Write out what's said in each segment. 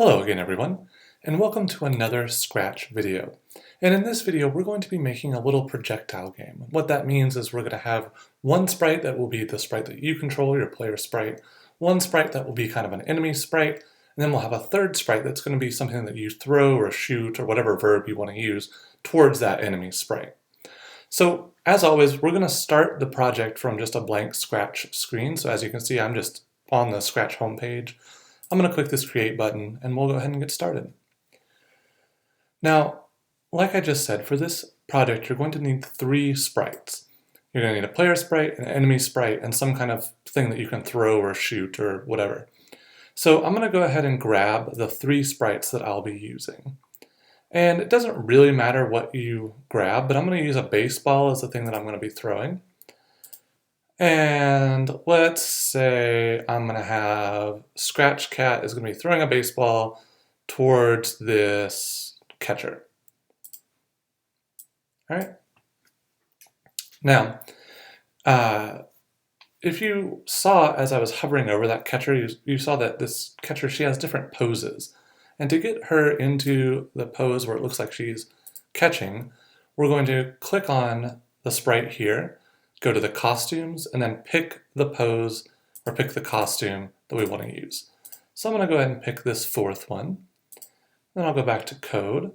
Hello again everyone, and welcome to another Scratch video. And in this video we're going to be making a little projectile game. What that means is we're going to have one sprite that will be the sprite that you control, your player sprite, one sprite that will be kind of an enemy sprite, and then we'll have a third sprite that's going to be something that you throw or shoot or whatever verb you want to use towards that enemy sprite. So as always, we're going to start the project from just a blank Scratch screen. So as you can see, I'm just on the Scratch homepage. I'm going to click this Create button and we'll go ahead and get started. Now, like I just said, for this project you're going to need three sprites. You're going to need a player sprite, an enemy sprite, and some kind of thing that you can throw or shoot or whatever. So I'm going to go ahead and grab the three sprites that I'll be using. And it doesn't really matter what you grab, but I'm going to use a baseball as the thing that I'm going to be throwing. And let's say I'm going to have Scratch Cat is going to be throwing a baseball towards this catcher. All right. Now, if you saw as I was hovering over that catcher, you saw that this catcher, she has different poses. And to get her into the pose where it looks like she's catching, we're going to click on the sprite here, go to the costumes, and then pick the pose or pick the costume that we want to use. So I'm going to go ahead and pick this fourth one. Then I'll go back to code.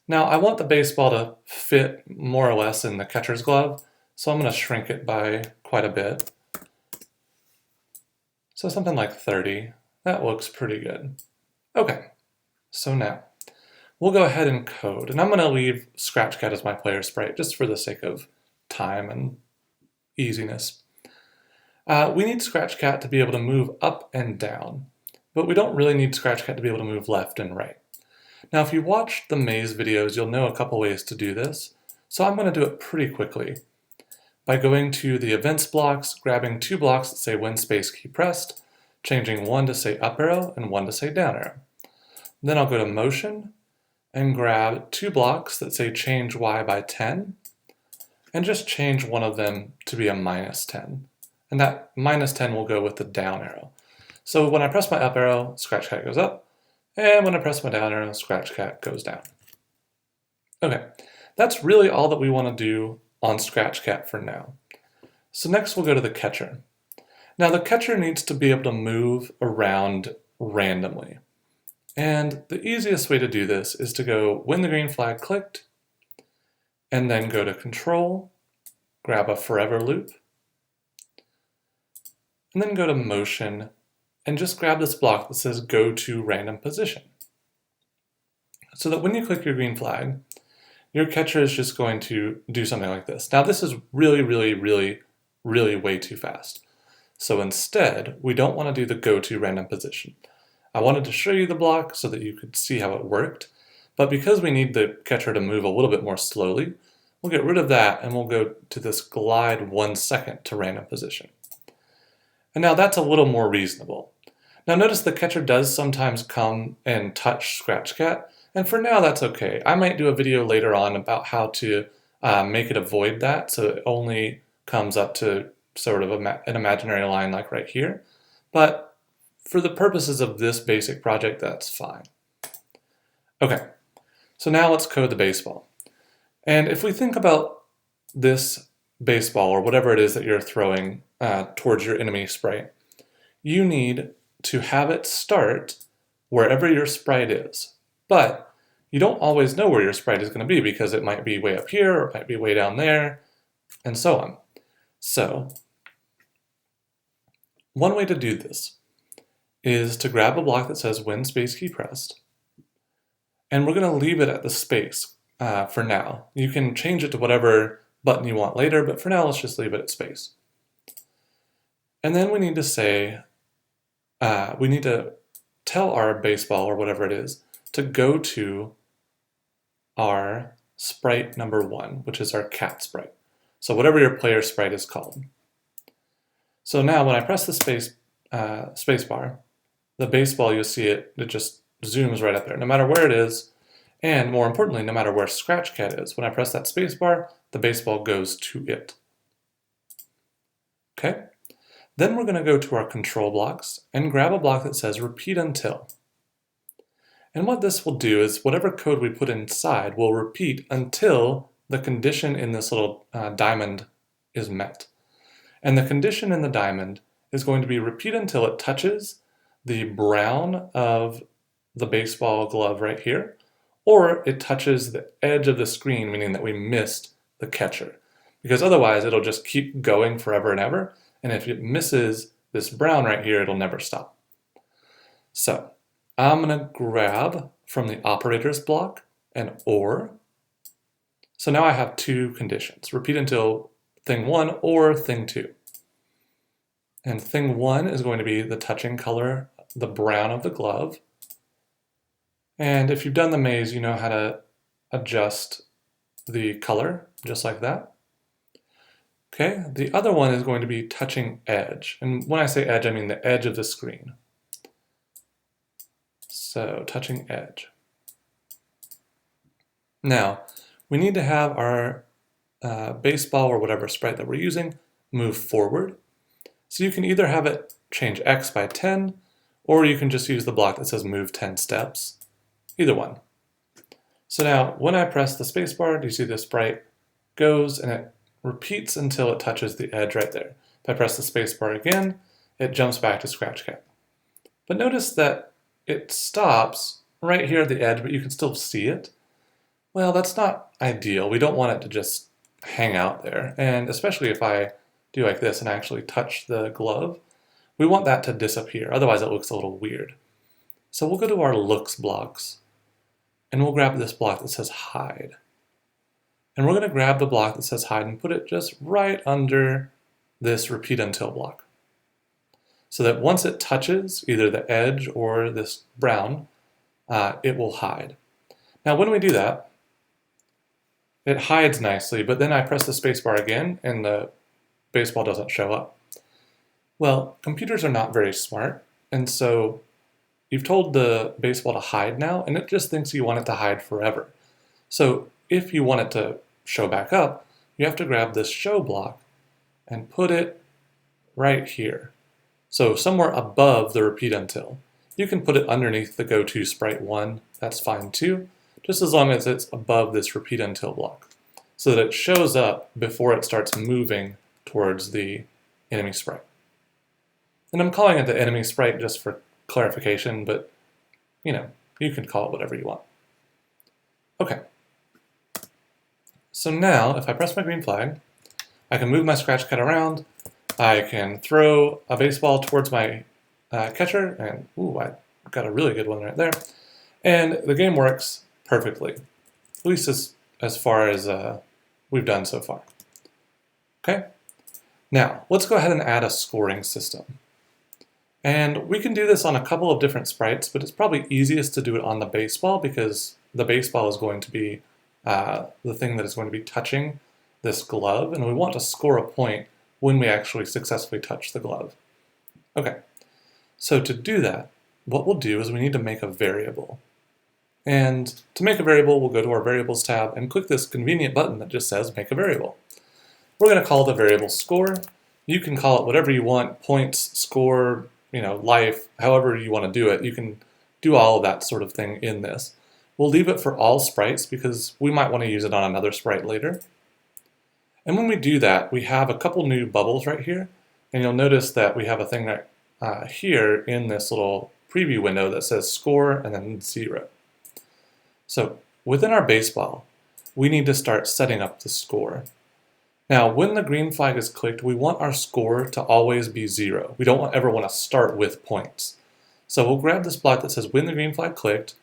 Now I want the baseball to fit more or less in the catcher's glove, so I'm going to shrink it by quite a bit. So something like 30. That looks pretty good. Okay, so now we'll go ahead and code, and I'm going to leave Scratch Cat as my player sprite just for the sake of time and easiness. We need Scratch Cat to be able to move up and down, but we don't really need Scratch Cat to be able to move left and right. Now if you watched the maze videos, you'll know a couple ways to do this, so I'm going to do it pretty quickly by going to the events blocks, grabbing two blocks that say when space key pressed, changing one to say up arrow and one to say down arrow. Then I'll go to motion and grab two blocks that say change Y by 10, and just change one of them to be a -10. And that -10 will go with the down arrow. So when I press my up arrow, Scratch Cat goes up, and when I press my down arrow, Scratch Cat goes down. Okay, that's really all that we want to do on Scratch Cat for now. So next we'll go to the catcher. Now the catcher needs to be able to move around randomly. And the easiest way to do this is to go when the green flag clicked, and then go to Control, grab a forever loop, and then go to Motion, and just grab this block that says Go to Random Position. So that when you click your green flag, your catcher is just going to do something like this. Now this is really way too fast. So instead, we don't want to do the Go to Random Position. I wanted to show you the block so that you could see how it worked, but because we need the catcher to move a little bit more slowly, we'll get rid of that and we'll go to this glide 1 second to random position. And now that's a little more reasonable. Now notice the catcher does sometimes come and touch Scratch Cat, and for now that's okay. I might do a video later on about how to make it avoid that so it only comes up to sort of an imaginary line like right here, but for the purposes of this basic project, that's fine. Okay. So now let's code the baseball. And if we think about this baseball or whatever it is that you're throwing towards your enemy sprite, you need to have it start wherever your sprite is. But you don't always know where your sprite is going to be because it might be way up here or it might be way down there and so on. So one way to do this is to grab a block that says when space key pressed, and we're going to leave it at the space for now. You can change it to whatever button you want later, but for now let's just leave it at space. And then we need to say, we need to tell our baseball or whatever it is to go to our sprite number 1, which is our cat sprite. So whatever your player sprite is called. So now when I press the space bar, the baseball, you'll see it just zooms right up there, no matter where it is, and more importantly, no matter where Scratch Cat is. When I press that space bar, the baseball goes to it. Okay? Then we're going to go to our control blocks and grab a block that says repeat until. And what this will do is whatever code we put inside will repeat until the condition in this little diamond is met. And the condition in the diamond is going to be repeat until it touches the brown of the baseball glove right here, or it touches the edge of the screen, meaning that we missed the catcher. Because otherwise it'll just keep going forever and ever, and if it misses this brown right here, it'll never stop. So I'm going to grab from the operators block an OR. So now I have two conditions. Repeat until thing 1 or thing 2. And thing 1 is going to be the touching color, the brown of the glove. And if you've done the maze, you know how to adjust the color, just like that. Okay, the other one is going to be touching edge. And when I say edge, I mean the edge of the screen. So touching edge. Now, we need to have our baseball or whatever sprite that we're using move forward. So you can either have it change X by 10, or you can just use the block that says move 10 steps. Either one. So now, when I press the spacebar, do you see the sprite goes and it repeats until it touches the edge right there. If I press the spacebar again, it jumps back to Scratch Cat. But notice that it stops right here at the edge, but you can still see it. Well, that's not ideal. We don't want it to just hang out there. And especially if I do like this and actually touch the glove, we want that to disappear. Otherwise it looks a little weird. So we'll go to our looks blocks and we'll grab this block that says hide. And we're going to grab the block that says hide and put it just right under this repeat until block. So that once it touches either the edge or this brown, it will hide. Now when we do that, it hides nicely, but then I press the spacebar again and the baseball doesn't show up. Well, computers are not very smart, and so you've told the baseball to hide now, and it just thinks you want it to hide forever. So if you want it to show back up, you have to grab this show block and put it right here. So somewhere above the repeat until. You can put it underneath the go to sprite 1, that's fine too, just as long as it's above this repeat until block, so that it shows up before it starts moving towards the enemy sprite. And I'm calling it the enemy sprite just for clarification, but you know, you can call it whatever you want. Okay. So now, if I press my green flag, I can move my Scratch Cat around, I can throw a baseball towards my catcher, and ooh, I got a really good one right there. And the game works perfectly, at least as far as we've done so far. Okay? Now, let's go ahead and add a scoring system. And we can do this on a couple of different sprites, but it's probably easiest to do it on the baseball because the baseball is going to be the thing that is going to be touching this glove, and we want to score a point when we actually successfully touch the glove. Okay, so to do that, what we'll do is we need to make a variable. And to make a variable, we'll go to our variables tab and click this convenient button that just says make a variable. We're going to call the variable score. You can call it whatever you want, points, score, you know, life, however you want to do it. You can do all of that sort of thing in this. We'll leave it for all sprites because we might want to use it on another sprite later. And when we do that, we have a couple new bubbles right here. And you'll notice that we have a thing that here in this little preview window that says score and then 0. So within our baseball, we need to start setting up the score. Now, when the green flag is clicked, we want our score to always be 0. We don't ever want to start with points. So we'll grab this block that says when the green flag clicked,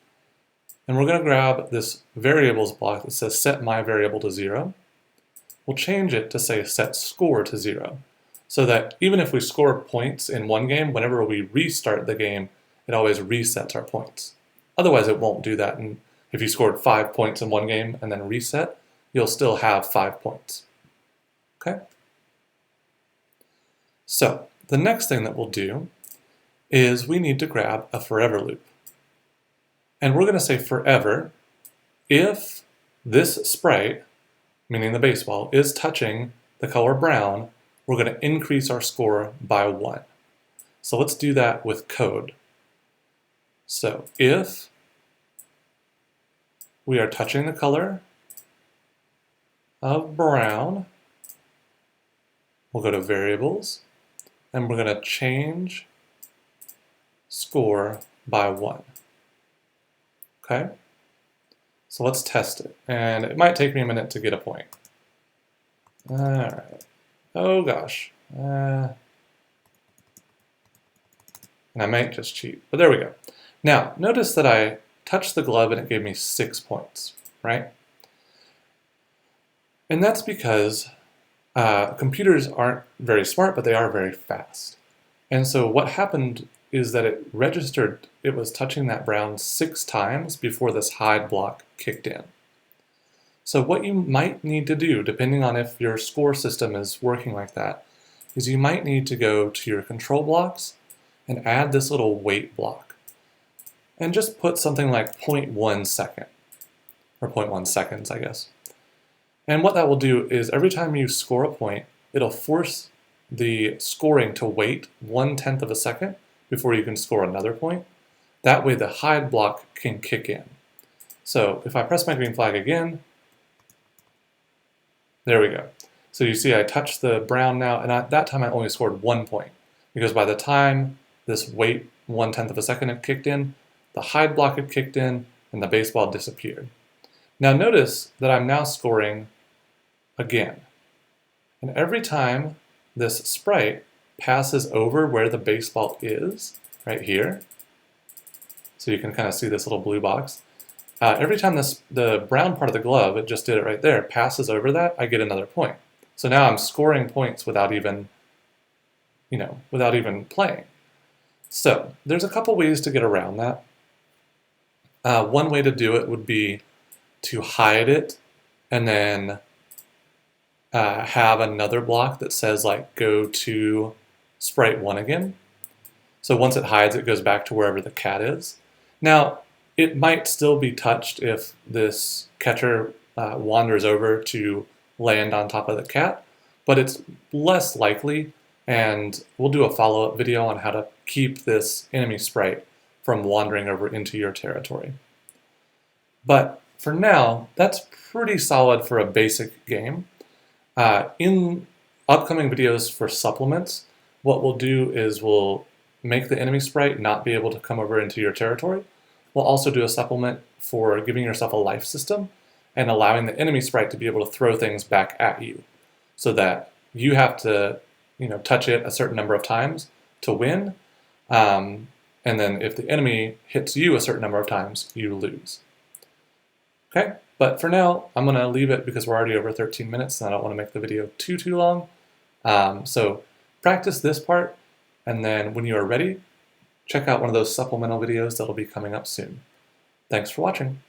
and we're going to grab this variables block that says set my variable to 0. We'll change it to say set score to 0, so that even if we score points in one game, whenever we restart the game, it always resets our points. Otherwise, it won't do that. And if you scored 5 points in one game and then reset, you'll still have 5 points. Okay? So the next thing that we'll do is we need to grab a forever loop. And we're going to say forever if this sprite, meaning the baseball, is touching the color brown, we're going to increase our score by 1. So let's do that with code. So if we are touching the color of brown. We'll go to variables, and we're going to change score by 1. Okay? So let's test it. And it might take me a minute to get a point. Alright. Oh gosh. And I might just cheat, but there we go. Now, notice that I touched the glove and it gave me 6 points, right? And that's because computers aren't very smart, but they are very fast. And so what happened is that it registered it was touching that brown 6 times before this hide block kicked in. So what you might need to do, depending on if your score system is working like that, is you might need to go to your control blocks and add this little wait block. And just put something like 0.1 second, or 0.1 seconds, I guess. And what that will do is every time you score a point, it'll force the scoring to wait 1/10 of a second before you can score another point. That way the hide block can kick in. So if I press my green flag again, there we go. So you see I touched the brown now, and at that time I only scored 1 point, because by the time this wait 1/10 of a second had kicked in, the hide block had kicked in, and the baseball disappeared. Now notice that I'm now scoring again. And every time this sprite passes over where the baseball is, right here, so you can kind of see this little blue box, every time the brown part of the glove, it just did it right there, passes over that, I get another point. So now I'm scoring points without even, without even playing. So there's a couple ways to get around that. One way to do it would be to hide it and then have another block that says like go to sprite 1 again. So once it hides, it goes back to wherever the cat is. Now, it might still be touched if this catcher wanders over to land on top of the cat, but it's less likely, and we'll do a follow-up video on how to keep this enemy sprite from wandering over into your territory. But for now, that's pretty solid for a basic game. In upcoming videos for supplements, what we'll do is we'll make the enemy sprite not be able to come over into your territory. We'll also do a supplement for giving yourself a life system and allowing the enemy sprite to be able to throw things back at you, so that you have to touch it a certain number of times to win, and then if the enemy hits you a certain number of times, you lose. Okay? But for now, I'm going to leave it because we're already over 13 minutes and I don't want to make the video too long. So practice this part, and then when you are ready, check out one of those supplemental videos that'll be coming up soon. Thanks for watching.